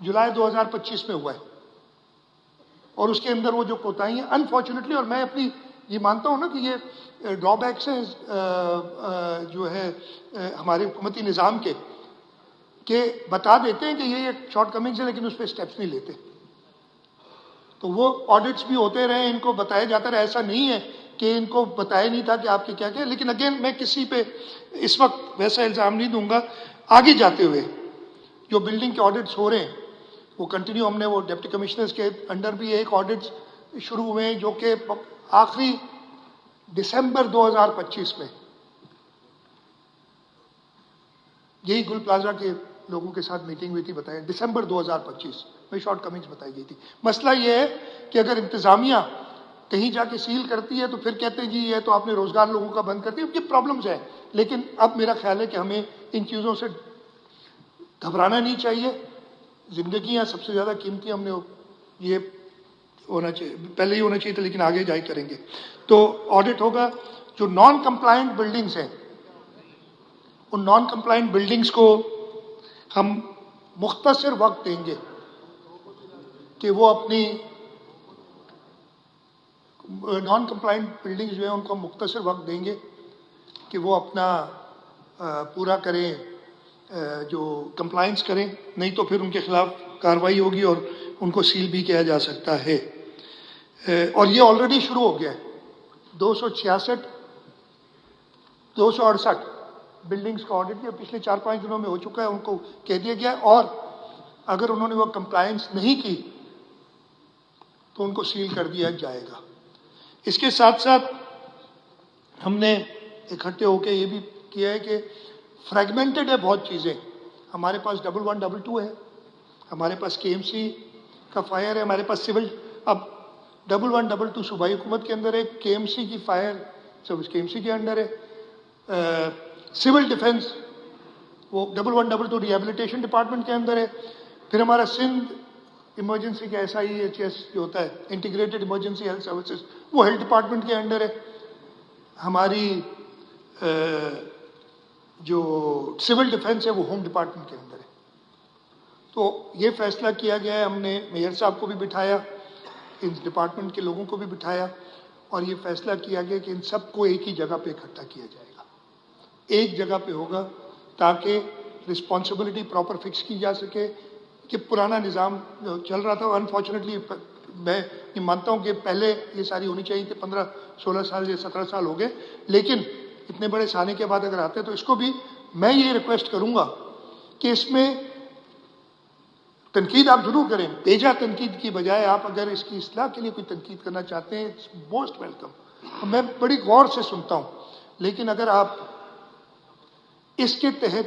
جولائی 2025 میں ہوا ہے، اور اس کے اندر وہ جو کوتاہی ہیں انفارچونیٹلی، اور میں اپنی یہ مانتا ہوں نا کہ یہ ڈرا بیکس ہیں جو ہے ہمارے حکومتی نظام کے، کہ بتا دیتے ہیں کہ یہ شارٹ کمنگز ہے لیکن اس پہ اسٹیپس نہیں لیتے. تو وہ آڈٹس بھی ہوتے رہے، ان کو بتایا جاتا رہا، ایسا نہیں ہے کہ ان کو بتایا نہیں تھا کہ آپ کے کیا کیا. لیکن اگین میں کسی پہ اس وقت ویسا الزام نہیں دوں گا. آگے جاتے ہوئے جو بلڈنگ کے آڈٹس ہو رہے ہیں وہ کنٹینیو، ہم نے وہ ڈپٹی کمشنرز کے انڈر بھی ایک آڈٹس شروع ہوئے ہیں جو کہ آخری دسمبر 2025 میں یہی گل پلازا کے لوگوں کے ساتھ میٹنگ ہوئی تھی، بتائیں دسمبر 2025 میں شارٹ کمنگز بتائی گئی تھی. مسئلہ یہ ہے کہ اگر انتظامیہ کہیں جا کے سیل کرتی ہے تو پھر کہتے ہیں جی یہ تو آپ نے روزگار لوگوں کا بند کر دیا. یہ پرابلمز ہیں، لیکن اب میرا خیال ہے کہ ہمیں ان چیزوں سے گھبرانا نہیں چاہیے. زندگیاں سب سے زیادہ قیمتی، ہم نے یہ ہونا چاہیے، پہلے ہی ہونا چاہیے تھا لیکن آگے جائے کریں گے. تو آڈٹ ہوگا. جو نان کمپلائنٹ بلڈنگز ہیں ان نان کمپلائنٹ بلڈنگز کو ہم مختصر وقت دیں گے کہ وہ اپنی نان کمپلائنٹ بلڈنگز جو ہیں ان کو ہم مختصر وقت دیں گے کہ وہ اپنا پورا کریں، جو کمپلائنس کریں، نہیں تو پھر ان کے خلاف کارروائی ہوگی اور ان کو سیل بھی کیا جا سکتا ہے. اور یہ آلریڈی شروع ہو گیا ہے. 268 بلڈنگز کا آڈٹ یہ پچھلے 4-5 دنوں میں ہو چکا ہے. ان کو کہہ دیا گیا ہے، اور اگر انہوں نے وہ کمپلائنس نہیں کی تو ان کو سیل کر دیا جائے گا. اس کے ساتھ ساتھ ہم نے اکٹھے ہو کے یہ بھی کیا ہے کہ فریگمنٹڈ ہے بہت چیزیں. ہمارے پاس 1122 ہے، ہمارے پاس KMC کا فائر ہے، ہمارے پاس سول. اب 1122 صوبائی حکومت کے اندر ہے، KMC کی فائر سروس KMC کے انڈر ہے. سول ڈیفنس وہ 1122 ریہیبلیٹیشن ڈپارٹمنٹ کے اندر ہے. پھر ہمارا سندھ ایمرجنسی کا SIHS جو ہوتا ہے انٹیگریٹڈ ایمرجنسی ہیلتھ سروسز وہ ہیلتھ ڈپارٹمنٹ کے انڈر ہے. ہماری جو سول ڈیفنس ہے وہ ہوم ڈپارٹمنٹ کے اندر ہے. تو یہ فیصلہ کیا گیا ہے، ہم نے میئر صاحب کو بھی بٹھایا، ان ڈپارٹمنٹ کے لوگوں کو بھی بٹھایا، اور یہ فیصلہ کیا گیا کہ ان سب کو ایک ہی جگہ پہ اکٹھا کیا جائے گا. ایک جگہ پہ ہوگا تاکہ رسپانسبلٹی پراپر فکس کی جا سکے. کہ پرانا نظام جو چل رہا تھا انفارچونیٹلی میں یہ مانتا ہوں کہ پہلے یہ ساری ہونی چاہیے کہ 15-16 سال یا 17 سال ہو گئے، لیکن اتنے بڑے سانے کے بعد اگر آتے ہیں تو اس کو بھی میں یہ ریکویسٹ کروں گا کہ اس میں تنقید آپ ضرور کریں، بیجا تنقید کی بجائے آپ اگر اس کی اصلاح کے لیے کوئی تنقید کرنا چاہتے ہیں موسٹ ویلکم. میں بڑی غور سے سنتا ہوں، لیکن اگر آپ اس کے تحت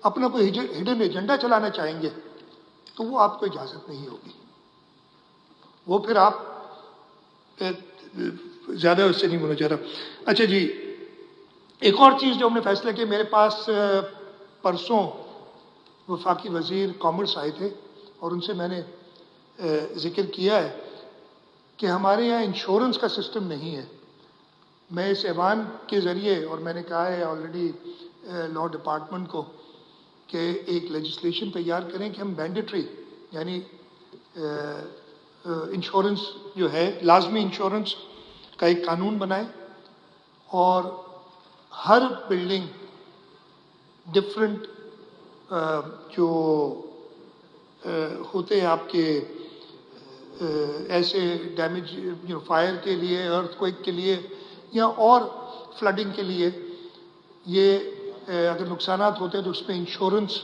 اپنا کوئی ہڈن ایجنڈا چلانا چاہیں گے تو وہ آپ کو اجازت نہیں ہوگی، وہ پھر آپ زیادہ اس سے نہیں ہونا چاہ رہا. اچھا جی، ایک اور چیز جو ہم نے فیصلہ کیا، میرے پاس پرسوں وفاقی وزیر کامرس آئے تھے اور ان سے میں نے ذکر کیا ہے کہ ہمارے یہاں انشورنس کا سسٹم نہیں ہے. میں اس ایوان کے ذریعے، اور میں نے کہا ہے آلریڈی لاء ڈپارٹمنٹ کو کہ ایک لیجسلیشن تیار کریں کہ ہم مینڈیٹری یعنی انشورنس جو ہے لازمی انشورنس کا ایک قانون بنائیں، اور ہر بلڈنگ ڈفرینٹ جو ہوتے ہیں آپ کے ایسے ڈیمیج فائر کے لیے، ارتھ کوئک کے لیے، یا اور فلڈنگ کے لیے، یہ اگر نقصانات ہوتے ہیں تو اس پہ انشورنس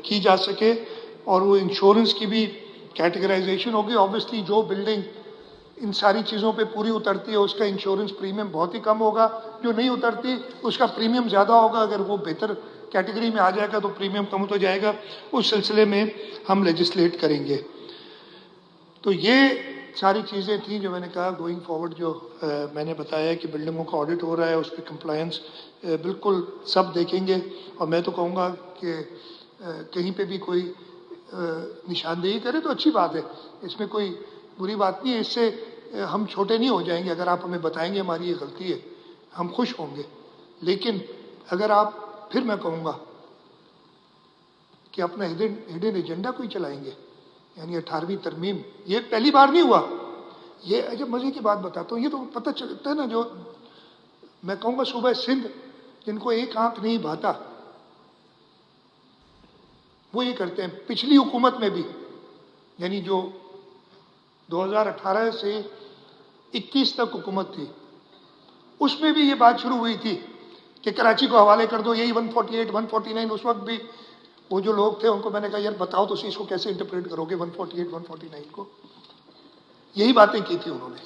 کی جا سکے. اور وہ انشورنس کی بھی کیٹیگرائزیشن ہوگی. آبویسلی جو بلڈنگ ان ساری چیزوں پہ پوری اترتی ہے اس کا انشورنس پریمیم بہت ہی کم ہوگا، جو نہیں اترتی اس کا پریمیم زیادہ ہوگا. اگر وہ بہتر کیٹیگری میں آ جائے گا تو پریمیم کم ہو جائے گا. اس سلسلے میں ہم لیجسلیٹ کریں گے. تو یہ ساری چیزیں تھیں جو میں نے کہا گوئنگ فارورڈ، جو میں نے بتایا کہ بلڈنگوں کا آڈٹ ہو رہا ہے، اس پہ کمپلائنس بالکل سب دیکھیں گے. اور میں تو کہوں گا کہ کہیں پہ بھی کوئی نشاندہی کرے تو اچھی بات ہے، اس میں کوئی بری بات نہیں ہے. اس سے ہم چھوٹے نہیں ہو جائیں گے. اگر آپ ہمیں بتائیں گے ہماری یہ غلطی ہے ہم خوش ہوں گے. لیکن اگر آپ، پھر میں کہوں گا کہ اپنا ہڈن ایجنڈا کوئی چلائیں گے، یعنی 18ویں ترمیم. یہ پہلی بار نہیں ہوا. یہ جب مزے کی بات بتاتا ہوں، یہ تو پتہ چلتا ہے نا، جو میں کہوں گا صوبہ سندھ جن کو ایک آنکھ نہیں بھاتا وہ یہ کرتے ہیں. پچھلی حکومت میں بھی، یعنی جو 2018 سے 21 تک حکومت تھی، اس میں بھی یہ بات شروع ہوئی تھی کہ کراچی کو حوالے کر دو. یہی 148 149 اس وقت بھی وہ جو لوگ تھے ان کو میں نے کہا یار بتاؤ تو اس کو کیسے انٹرپریٹ کرو گے 148 149 کو. یہی باتیں کی تھی انہوں نے.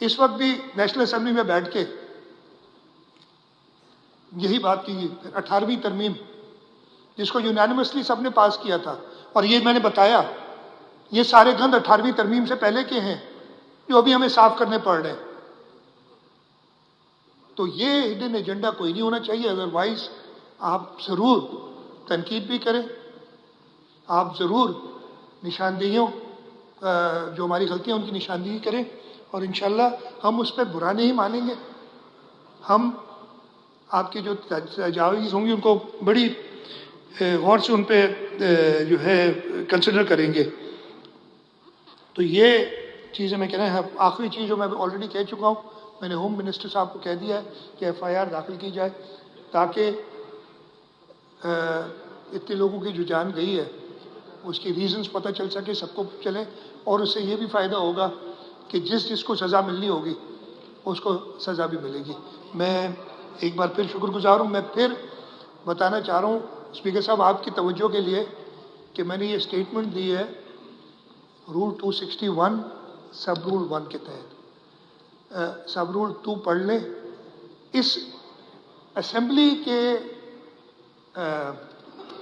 اس وقت بھی نیشنل اسمبلی میں بیٹھ کے یہی بات کی. 18ویں ترمیم جس کو یونانیمسلی سب نے پاس کیا تھا، اور یہ میں نے بتایا یہ سارے گند 18ویں ترمیم سے پہلے کے ہیں جو ابھی ہمیں صاف کرنے پڑ رہے ہیں. تو یہ ہڈن ایجنڈا کوئی نہیں ہونا چاہیے. ادروائز آپ ضرور تنقید بھی کریں، آپ ضرور نشاندہیوں جو ہماری غلطیاں ان کی نشاندہی کریں، اور انشاءاللہ ہم اس پہ برا نہیں مانیں گے. ہم آپ کی جو تجاویز ہوں گی ان کو بڑی غور سے ان پہ جو ہے کنسیڈر کریں گے. تو یہ چیزیں میں کہہ رہا ہوں. آخری چیز جو میں آلریڈی کہہ چکا ہوں، میں نے ہوم منسٹر صاحب کو کہہ دیا ہے کہ FIR داخل کی جائے تاکہ اتنے لوگوں کی جو جان گئی ہے اس کی ریزنز پتہ چل سکے، سب کو چلے، اور اس سے یہ بھی فائدہ ہوگا کہ جس کو سزا ملنی ہوگی اس کو سزا بھی ملے گی. میں ایک بار پھر شکر گزار ہوں. میں پھر بتانا چاہ رہا ہوں اسپیکر صاحب آپ کی توجہ کے لیے کہ میں نے یہ اسٹیٹمنٹ دی ہے رول 261 سب رول 1 کے تحت. سب رول 2 پڑھ لیں. اس اسمبلی کے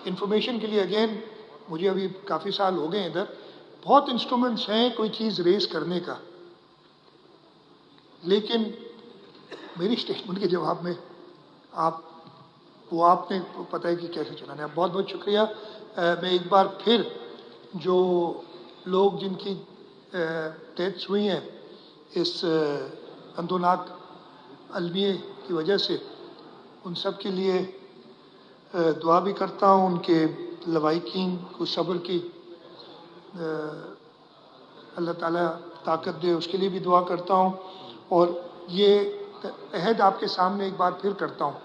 انفارمیشن کے لیے اگین مجھے ابھی کافی سال ہو گئے ادھر، بہت انسٹرومنٹس ہیں کوئی چیز ریز کرنے کا، لیکن میری اسٹیٹمنٹ کے جواب میں آپ نے پتہ ہے کہ کیسے چلانا ہے. بہت بہت شکریہ. میں ایک بار پھر جو لوگ جن کی ڈیتھس ہوئی ہیں اس اندوناک المیے کی وجہ سے، ان سب کے لیے دعا بھی کرتا ہوں، ان کے لواحقین کو صبر کی اللہ تعالیٰ طاقت دے، اس کے لیے بھی دعا کرتا ہوں. اور یہ عہد آپ کے سامنے ایک بار پھر کرتا ہوں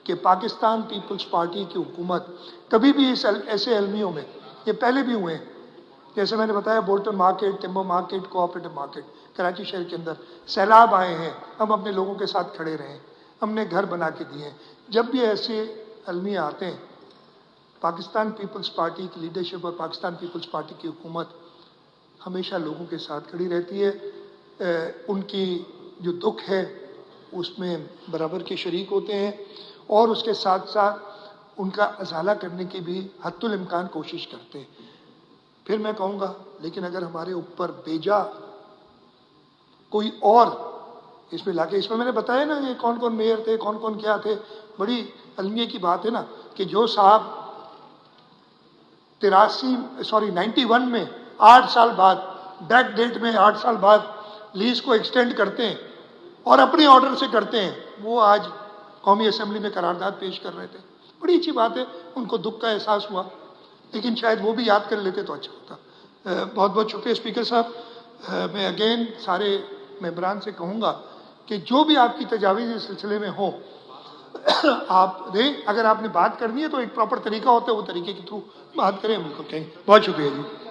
کہ پاکستان پیپلز پارٹی کی حکومت کبھی بھی ایسے المیوں میں، یہ پہلے بھی ہوئے ہیں، جیسے میں نے بتایا Bolton market, timber market, cooperative market Karachi شہر کے اندر سیلاب آئے ہیں، ہم اپنے لوگوں کے ساتھ کھڑے رہے ہیں، ہم نے گھر بنا کے دیے ہیں. جب بھی ایسے المیے آتے ہیں پاکستان پیپلز پارٹی کی لیڈرشپ اور پاکستان پیپلز پارٹی کی حکومت ہمیشہ لوگوں کے ساتھ کھڑی رہتی ہے. ان کی جو دکھ ہے اس میں برابر کے شریک ہوتے ہیں، اور اس کے ساتھ ساتھ ان کا ازالہ کرنے کی بھی حتی الامکان کوشش کرتے ہیں. پھر میں کہوں گا لیکن اگر ہمارے اوپر بیجا کوئی اور اس میں لا کے، اس میں نے بتایا نا یہ کون کون میئر تھے، کون کون کیا تھے، بڑی المیے کی بات ہے نا کہ جو صاحب 91 میں 8 سال بعد بیک ڈیٹ میں 8 سال بعد لیز کو ایکسٹینڈ کرتے ہیں اور اپنے آرڈر سے کرتے ہیں، وہ آج قومی اسمبلی میں قرارداد پیش کر رہے تھے. بڑی اچھی بات ہے، ان کو دکھ کا احساس ہوا، لیکن شاید وہ بھی یاد کر لیتے تو اچھا ہوتا. بہت بہت شکریہ اسپیکر صاحب. میں اگین سارے ممبران سے کہوں گا کہ جو بھی آپ کی تجاویز اس سلسلے میں ہوں آپ دیں. اگر آپ نے بات کرنی ہے تو ایک پراپر طریقہ ہوتا ہے، وہ طریقے کے تھرو بات کریں، ہم ان کو کہیں. بہت شکریہ جی.